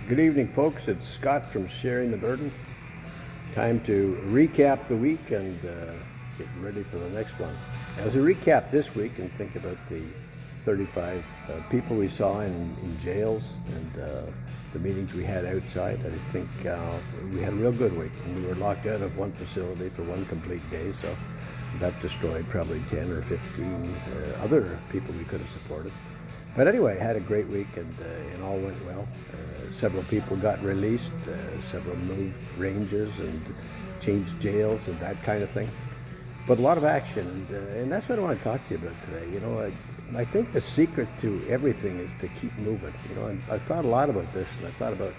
Good evening, folks. It's Scott from Sharing the Burden. Time to recap the week and get ready for the next one. As a recap this week and think about the 35 people we saw in jails and the meetings we had outside, I think we had a real good week. And we were locked out of one facility for one complete day, so that destroyed probably 10 or 15 other people we could have supported. But anyway, had a great week and all went well. Several people got released, several moved ranges and changed jails and that kind of thing. But a lot of action, and that's what I want to talk to you about today. You know, I think the secret to everything is to keep moving. You know, I've thought a lot about this, and I've thought about,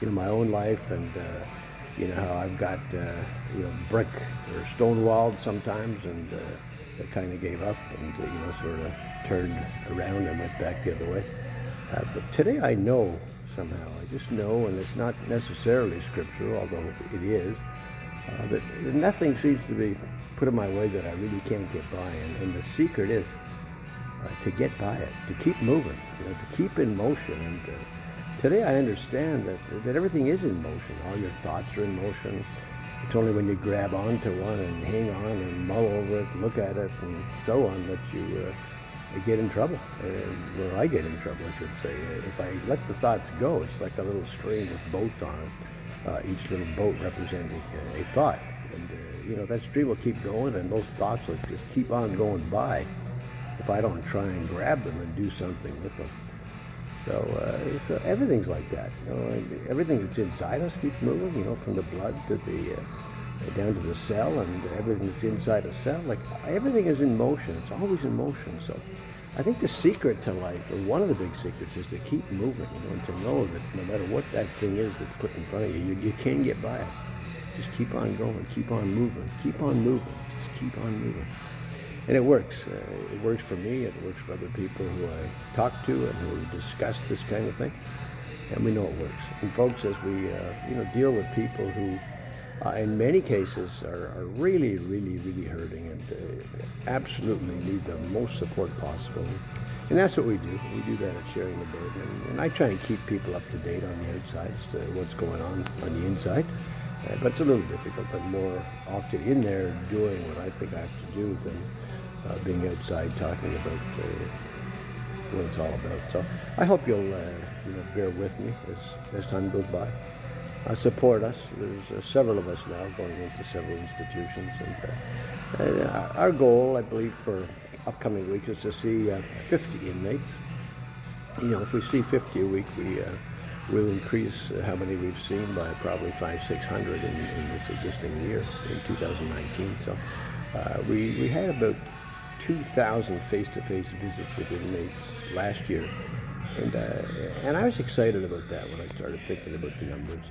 my own life and, how I've got, brick or stone walled sometimes, and I kind of gave up and, sort of turned around and went back the other way. But today I know somehow, I just know, and it's not necessarily scriptural, although it is, that nothing seems to be put in my way that I really can't get by. And the secret is to get by it, to keep moving, to keep in motion. And today I understand that everything is in motion. All your thoughts are in motion. It's only when you grab onto one and hang on and mull over it, look at it, and so on, that you get in trouble. Well, I get in trouble, I should say. If I let the thoughts go, it's like a little stream with boats on it, each little boat representing a thought. And, that stream will keep going, and those thoughts will just keep on going by if I don't try and grab them and do something with them. So everything's like that. Everything that's inside us keeps moving, from the blood to the down to the cell, and everything that's inside a cell. Like, everything is in motion. It's always in motion. So I think the secret to life, or one of the big secrets, is to keep moving, and to know that no matter what that thing is that's put in front of you, you can get by it. Just keep on going, keep on moving, just keep on moving. And it works. It works for me. It works for other people who I talk to and who discuss this kind of thing. And we know it works. And folks, as we deal with people who, in many cases, are really, really, really hurting and absolutely need the most support possible. And that's what we do. We do that at Sharing the Burden. And I try and keep people up to date on the outside as to what's going on the inside. But it's a little difficult, but more often in there doing what I think I have to do than being outside talking about what it's all about. So I hope you'll bear with me as time goes by. Support us. There's several of us now going into several institutions, and our goal, I believe, for upcoming week is to see 50 inmates. If we see 50 a week, we'll increase how many we've seen by probably 500-600 in this existing year in 2019. So we had about 2,000 face-to-face visits with inmates last year, and I was excited about that when I started thinking about the numbers.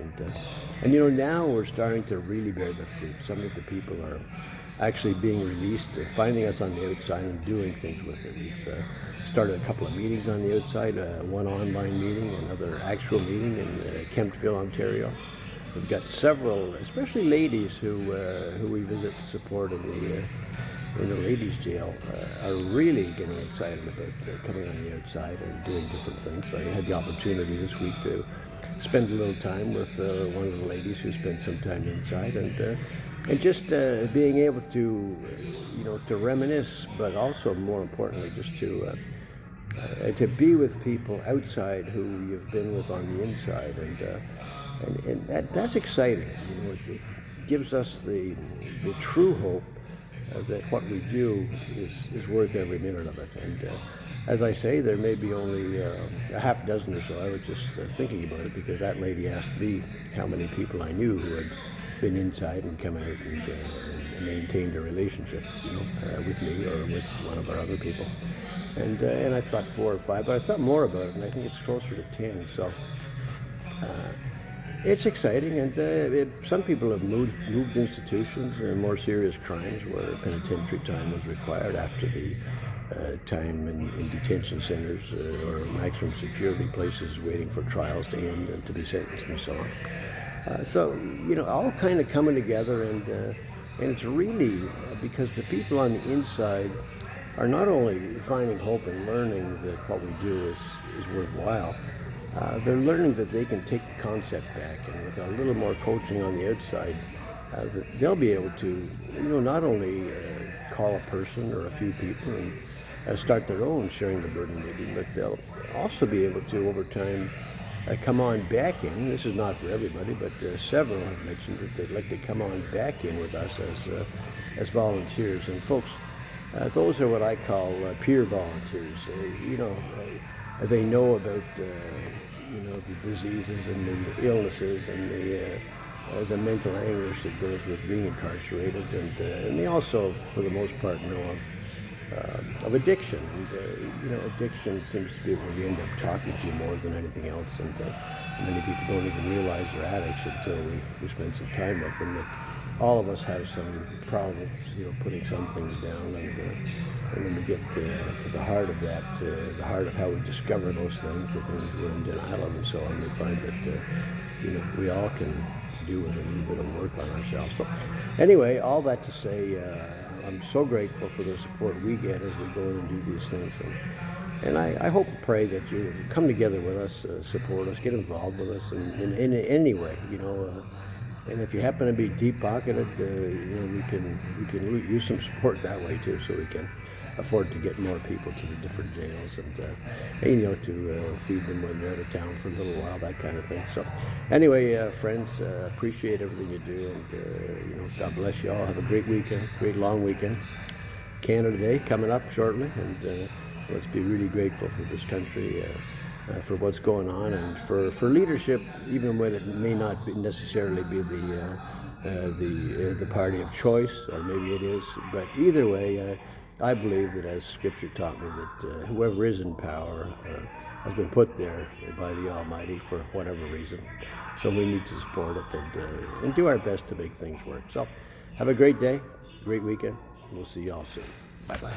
And now we're starting to really bear the fruit. Some of the people are actually being released, finding us on the outside and doing things with it. We've started a couple of meetings on the outside, one online meeting, another actual meeting in Kemptville, Ontario. We've got several, especially ladies who we visit to support in the ladies' jail, are really getting excited about coming on the outside and doing different things. So I had the opportunity this week to spend a little time with one of the ladies who spent some time inside, and just being able to, to reminisce, but also more importantly, just to be with people outside who you've been with on the inside, and that's exciting. It gives us the true hope that what we do is worth every minute of it. And as I say, there may be only a half dozen or so. I was just thinking about it because that lady asked me how many people I knew who had been inside and come out and maintained a relationship, with me or with one of our other people. And I thought 4 or 5, but I thought more about it, and I think it's closer to 10. So it's exciting, and some people have moved institutions and more serious crimes where penitentiary time was required after the time in detention centers or maximum security places waiting for trials to end and to be sentenced and so on. So, all kind of coming together, and it's really because the people on the inside are not only finding hope and learning that what we do is worthwhile, they're learning that they can take the concept back, and with a little more coaching on the outside, they'll be able to, not only call a person or a few people and start their own sharing the burden meeting, but they'll also be able to, over time, come on back in. This is not for everybody, but several have mentioned that they'd like to come on back in with us as volunteers. And folks, those are what I call peer volunteers. They know about the diseases and the illnesses and the mental anguish that goes with being incarcerated, and they also, for the most part, know of addiction. And addiction seems to be where we end up talking to more than anything else. And many people don't even realize they're addicts until we spend some time with them. But all of us have some problems, putting some things down, and when we get to the heart of that, the heart of how we discover those things, the things we're in denial of, and so on, we find that we all can do with a little bit of work on ourselves. So anyway, all that to say, I'm so grateful for the support we get as we go in and do these things. And I hope and pray that you come together with us, support us, get involved with us in any way, and if you happen to be deep-pocketed, we can use some support that way too, so we can afford to get more people to the different jails and to feed them when they're out of town for a little while, that kind of thing. So anyway, friends, appreciate everything you do, and God bless you all. Have a great weekend, great long weekend. Canada Day coming up shortly, and let's be really grateful for this country, for what's going on, and for leadership, even when it may not necessarily be the party of choice, or maybe it is. But either way, I believe that, as Scripture taught me, that whoever is in power has been put there by the Almighty for whatever reason. So we need to support it and do our best to make things work. So have a great day, great weekend. We'll see you all soon. Bye-bye.